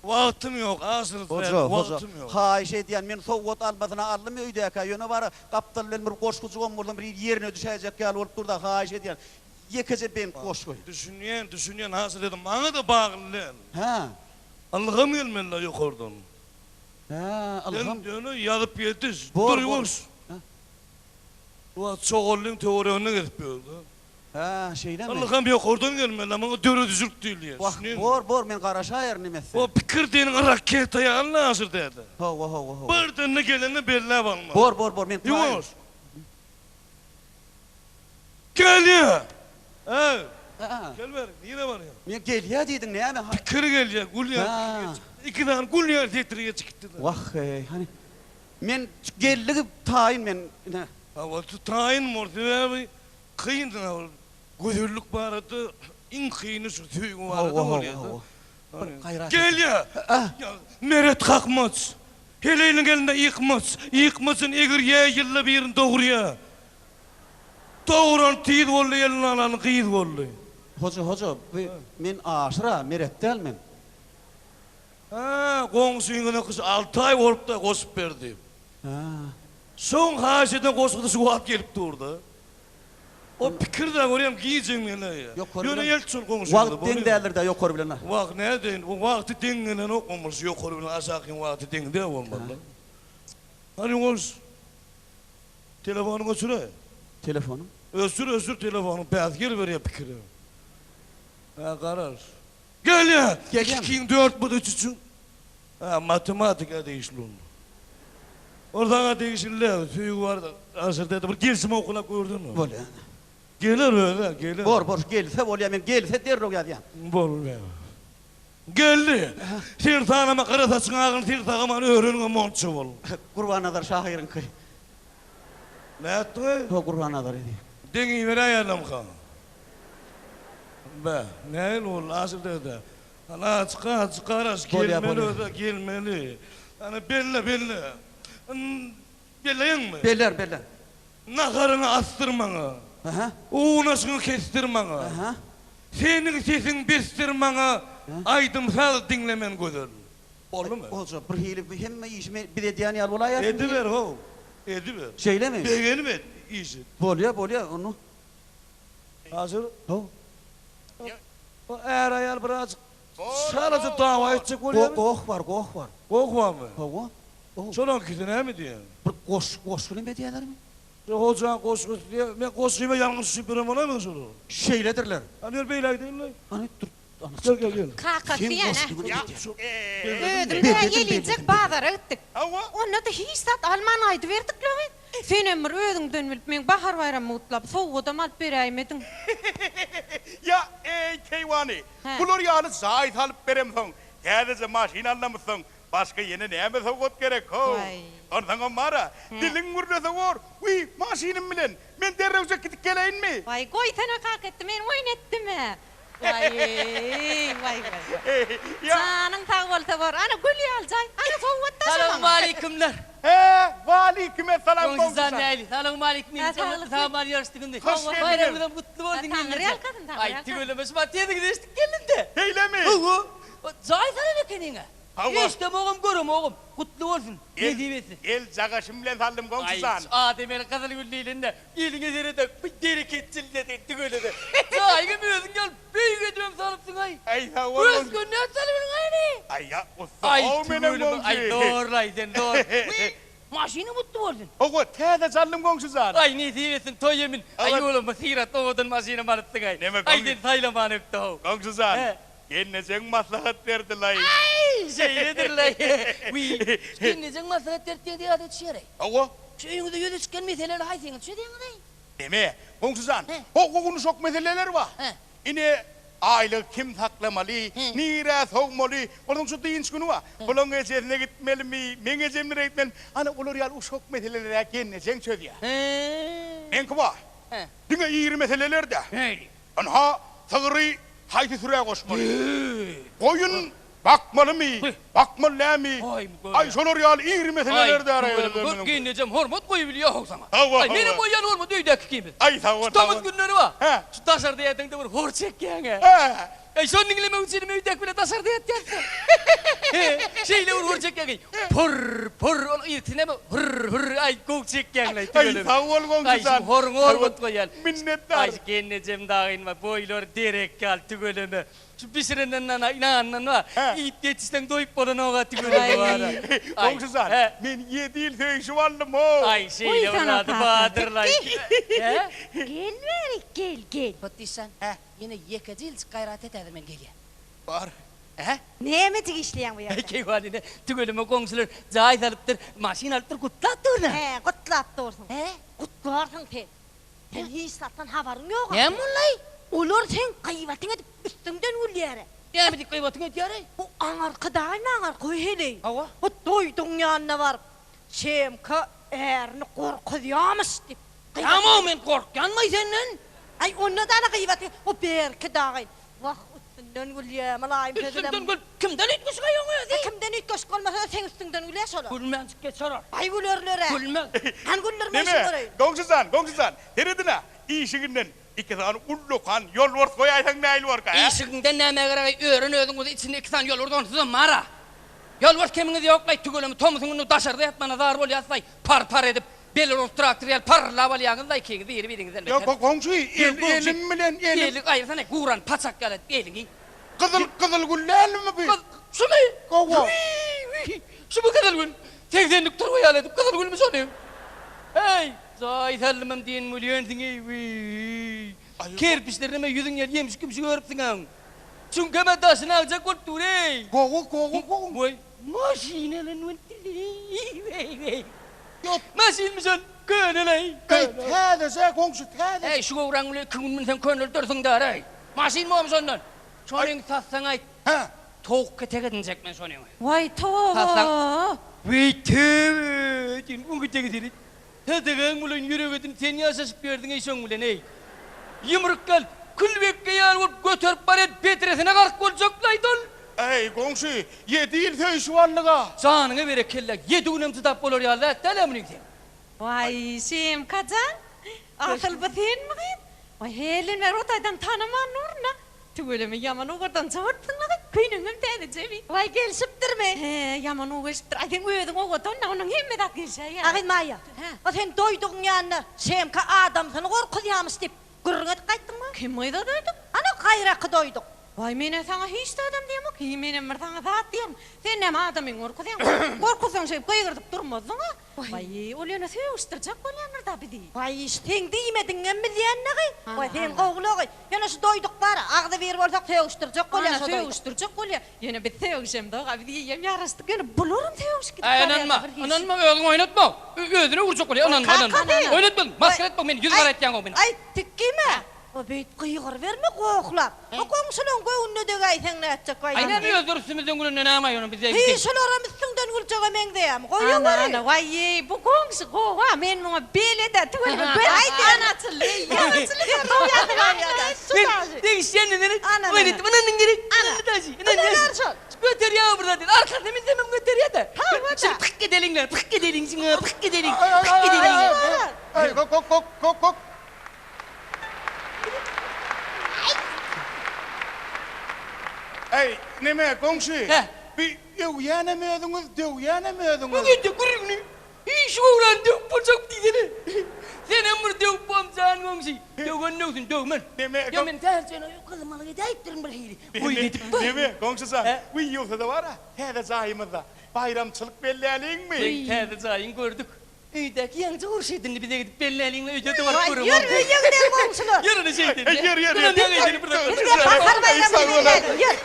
Vaktim yok, asıl vaktim yok. Ha şey diyen men soğuk almasına aldım öydeki yöne var kaptanlar bir koşkucu buradan bir yerine düşecek gal olup durda ha şey diyen yekece ben koşkoy. Düşünyen hasıl dedim. Bana da bağlı. Ha. Allah'ım gelmenler yok oradan. Ha Allah'ım. Onu yazıp yetiş. Bor, Duruyoruz. O çoğullun teoriyonu gelip böyle. Ha şeyle mi? Allah'ım yok oradan gelmenler. Bana dörü düzülük değil ya. Bor men karaşayır nimesi. O pikir deyin raketaya Allah hazır dedi. Ho. Birden ne geleni belli alma. Bor men. Yumuş. Gel ya. Evet. Gel ver. Yine var ya. Men gel ya dedin ne yani? Pikir gel ya. Gul ya. İki tane gul ya titriye çıktı. Vah hani men gelli tayin men. Hava tayin mordu. Kıyındın hava. Gözürlük baradı. İn kıyını şu tüyü vardı oraya. Gel ya. Meret kalkmaz. Heleyle gelinde yıkmaz. Yıkmasın eğer ya yılla bir yerin doğruya. Doğuran tiyid oldu elini alanı kıyid oldu. Hoca men aşıra meret değil men. Qoğusuyuna kız 6 ay olup da kosup berdi. Son haşeden kosuqda suat gelip durdu. O pikir de görüyorum giyeceğim mene ya. Yöne yelçin qoğusuyuna. Vaqt den değerler de yok kor bilen. Vaqt ne deyin? O vaqtı dengenen okmamış yok kor bilen. Asakin vaqtı dengde olmalı. Hani olsun. Telefonunu sürey. Telefonum? Özür telefonunu. Bəzgir ver ya pikiri. Karar. Gel ya. Geleceğim. 2, 4 bu da için. Matematika değişliyor. Oradan değişirler. Tüyü vardı. Asır dedi. Bir gelsin okula gördün mü? Böyle. Gelir öyle. Gelir. Bor gelse bolya men gelse derro geldi. Bol be. Geldi. Tirtanıma kırataçın ağını tirtanıma öğrenme monçu bol. Kurbanadar şahirin kıy. Ne yaptı? O kurbanadar idi. Dengi vere ayarlam kan. Be. Ne ol asır dedi. Ana çıkaras gelmeli. Hani belli. Belleyin mi? Beller. Nakarını astırmana. Uğunaşını kestirmana. Senin sesin bestirmana. Aydımsal dinlemen gözür. Oldu mu? Olsa bir hili hemme işime bir de diyan yal olay. Ediver ho. Ediver. Şeyle mi? Beğenim et işi. Bolya onu. Hazır. Ho. O eğer ayar birazcık sadece dava edecek oluyor mu? Goh var. Goh var mı? Ho. Şolan kitine mi diyen? Bir koş filmi diyorlar mı? Hoca koş diye ben koşuyma yalnız süpürüm ona mı soru? Şeyledirler. Hani beyler değil mi? Hani dur. Gel. Kakasıyana. Ödüm Gelecek bazara gittik. Onu da hiç sat Alman aydı verdik lan. Sen ömür ödün dönmülüp men bahar bayramı utlap soğuğu mal bereymedin. Ya Keyvani, Glorya'nı zahit alıp veremsen, sadece maşin anlamışsın, başka yeni neyme soğut gerek ho. Ondan mara, dilin burada soğur, maşinim bilen, ben derrevce gidip geleyim mi? Vay koy sana kalk etti, men oynettim mi? Vay. Canın tağbolta var, ana gül yalcay, ana soğut da sana. Selamun aleykümler. Aleyküme selam komşusan. Selamun aleyküm. Tamam yarıştıkındı. Bayramıdan kutlu oldun. Ay tüylemesi batiye de giderstik gelin de. Heyle mi? Zahit sana kendine. İşte oğlum görüm oğlum. Kutlu olsun. Ne diyemesin? El cagaşım bilen saldım komşusan. Adem el kazanı gülleğinde. İyiliğine zirede bir deri ketçil de ettik öyle de. Sahibi mi özün gel. Büyük ediyorum sanıpsın ay. Ay sağ ol. Özgün ne salımın ayni. Ay ya o Ay menem komşu. Ay doğrulayden doğru. Maşini mutlu oldun. Oğul teyze saldım komşusan. Ay ne diyemesin toy yemin. Ay oğlum masirat doğdun maşini marıttın ay. Ay den saylaman öptü o. Komşusan. Kendine maslahat verdi lay. Ay şeyledir lay. Kendine maslahat verdi diye adet şeray. Oğul. Şeyini de yöneşken meseleleri haysın. Şey diyen gıday. Deme komşusan. Oğulun çok meseleler var. Yine aylık kim saklamalı, miras olmalı. Onun şu deyinç günü var. Bulun geçerine gitmeli mi, men geçemlere gitmeli. Ana olur ya uşak meseleleri kendine söylüyor. Ben kuma. Dine iyi meseleler de. Anha sağırı haydi süreye koşmalı. Koyun bakmalı mı, bakmalı mı? Ay şolur ya iyi meseleler de arayalım. Giyineceğim hormot koyabiliyor o zaman. Allah Ay benim koyan hormot öydeki gibi. Ay sağ ol. Tutamız günleri var. Şu taşarda yedin de bir hor çek yani. Şonun ile mevcudum öydek bile tasardı etti. Şeyle vur çekeyim. Pır irtine mi? Hır ay kok çekeyim. Ay sağ ol Ay komşusan. horngor bot koyal. Minnettar. Ay kendicem dağın mı? Boylor direk kal tügölümü. Şu pişirinden inan var. İp yetişten doyup bana oğa tügölümü var. Komşusan men 7 yıl söyüşü vardım o. Ay şeyle vurladı Bahadır'la. Gel ver, gel. Batıysan, yine yekecil gayret ederdim ben geliyor. Var. Neye mi tigişleyen bu yerde? Key valide tügölümü komşular cahit alıptır, maşin alıptır kutlattı onu. He, kutlattı olsun. He? Kutlarsın sen. Sen hiç sattan haberin yok. Ne mulay? Olur sen kıyvatın edip üstünden ul yere. Ya bir dikkat batın et yarı. Bu anarkadayın anarkoy hele. Hava? Bu doydun yanına var. Şemka eğerini korkuyormuş deyip. Ama men korkan mı senden? Ay onunla da ana kıyvatın. O berke dağın. Vah üstünden ul yere. Malayım Üstünden gül. Kimden etmiş kayın öyle? Kimden hiç köşk olmasa sen üstünden ul yere. Gülmen çıkket sorar. Ay gülörlere. Gülmen. Han gülörme işin Deme. orayı. Komşusan. Heredine işiginden iki tane ullukan yol var koyaysan ne var ka? İşinden neme garay öğren ödün o içinde 2 tane yol oradan tuzun mara. Yol var keminiz yok lay tügölümü tomusun daşarda yatmana dar bol yatsay par edip belor traktör yel par laval yağın lay kegi bir biriniz elbette. Ya komşu elim bilen elim. Elik ayırsana kuran paçak galet elini. Kızıl güllel mi bu? Şu mu? Kova. Şu mu kadar gül? Tekzenlik turbayı alıp kadar gül mü sanıyorum? Hey! Zahit halımım diyen milyon dingi. Kerpiçlerime yüzün yer yemiş gibi şey örüpsün ağın. Çünkü ben taşını alacak oldu rey. Kova. Vay, maşinelen ventili. Maşin misin? Köneley. Tədəsə komşu tədəsə. Hey, şu uğran öyle kımın sen könül dursun da rey. Maşin mi olmuş ondan? Şonun tatsan ay. Ha. Tok ketek edinecek ben şonu. Vay to. Hasan. Vay tövbe. Din bu ketek edin. Tadağın mulan yüreğin sen yaşasıp verdin ey son mulan ey. Yumruk kal. Külbekke yar olup götürüp baret petresine kalk olacaklaydı. Ey komşu 7 yıl söyüşü varlığa. Canına verek kelle. 7 günüm tutap olur ya Allah. Telemini gideyim. Vay Şem kacan. Asıl bu sen mi git? Vay helin ver otaydan tanıman nurna. Tügölümü yaman oğurdan çağırttın mı git? Kıynımım dedi cebi. Vay gelsiptir mi? He yaman oğurştur. Ayden ödün oğurdan onun hemmedat gelse ya. Ağin Maya. O sen doydun yanına. Şemka adamsın korkuyormuş deyip. Gürrüne kayttın mı? Kim oyda duydum? Ana kayrakı doyduk. Vay mene sana hiç de adam diyemem ki. Mene bir sana zat diyemem. Sen ne adamın korkuyorsun? Korkuyorsun şey kıygırtıp durmadın ha? Vay olyana seviştirecek olyanır da bir değil. Vay sen değmedin emmi diyenine kay. Vay sen kovulu kay. Yana şu doyduk var. Ağda bir olsak seviştirecek Ana olyan. seviştirecek olya. Yine bir sevişem daha bir diyeyim yarastık. Yine bulurum seviş gidip. Ananma öğün oynatma. Öğüdüne vuracak oluyor. Ananma. Oynatma. Maskar etme beni. Yüz var et yango beni. Ay tikki mi? O beyt kıyıgır verme koklar. O komşunun koyunlu da gaysen ne edecek vay. Ay ne mi öldürürsünüzün gününde ne ama yonu bize Hiç olaramızsın gülçek emen diyem. Koyun var. Ana vay bu komşu kova men bana bele de tuğla böyle anatlı yanatlı Değişen ne demek? Ana, Böyle ana. bunun gerek. Bu ne dersin? Götür ya burada değil. Arka temizlemem götür ya da. Tamam, Şimdi hadi. pık gidelinler. Pık gidelin. Pık gidelin. Ey kok. Ey neme komşu. Bir evlenemiyordunuz. Bu gece kurunu. Hiç uğrandım. Bacak diyene. Sen ömür dövüp bomzağın komşu. Dövün olsun dövmen. Neme Ya ben tercihine yok kızım. Deyiptirin bir hili. Oy dedim. Neme komşusan. Bu yoksa da var ha. Hede zahimizde. Bayramçılık belleğin mi? Teyze zayın gördük. Öydeki yancı urşedinli bize gidip belleğinle öcede var Vay kurum. yürü yürü komşunu. Yarın şey dedi. Yürü. Ulan ne gideni burada Bir de pazar bayramı gidelim. Yürü.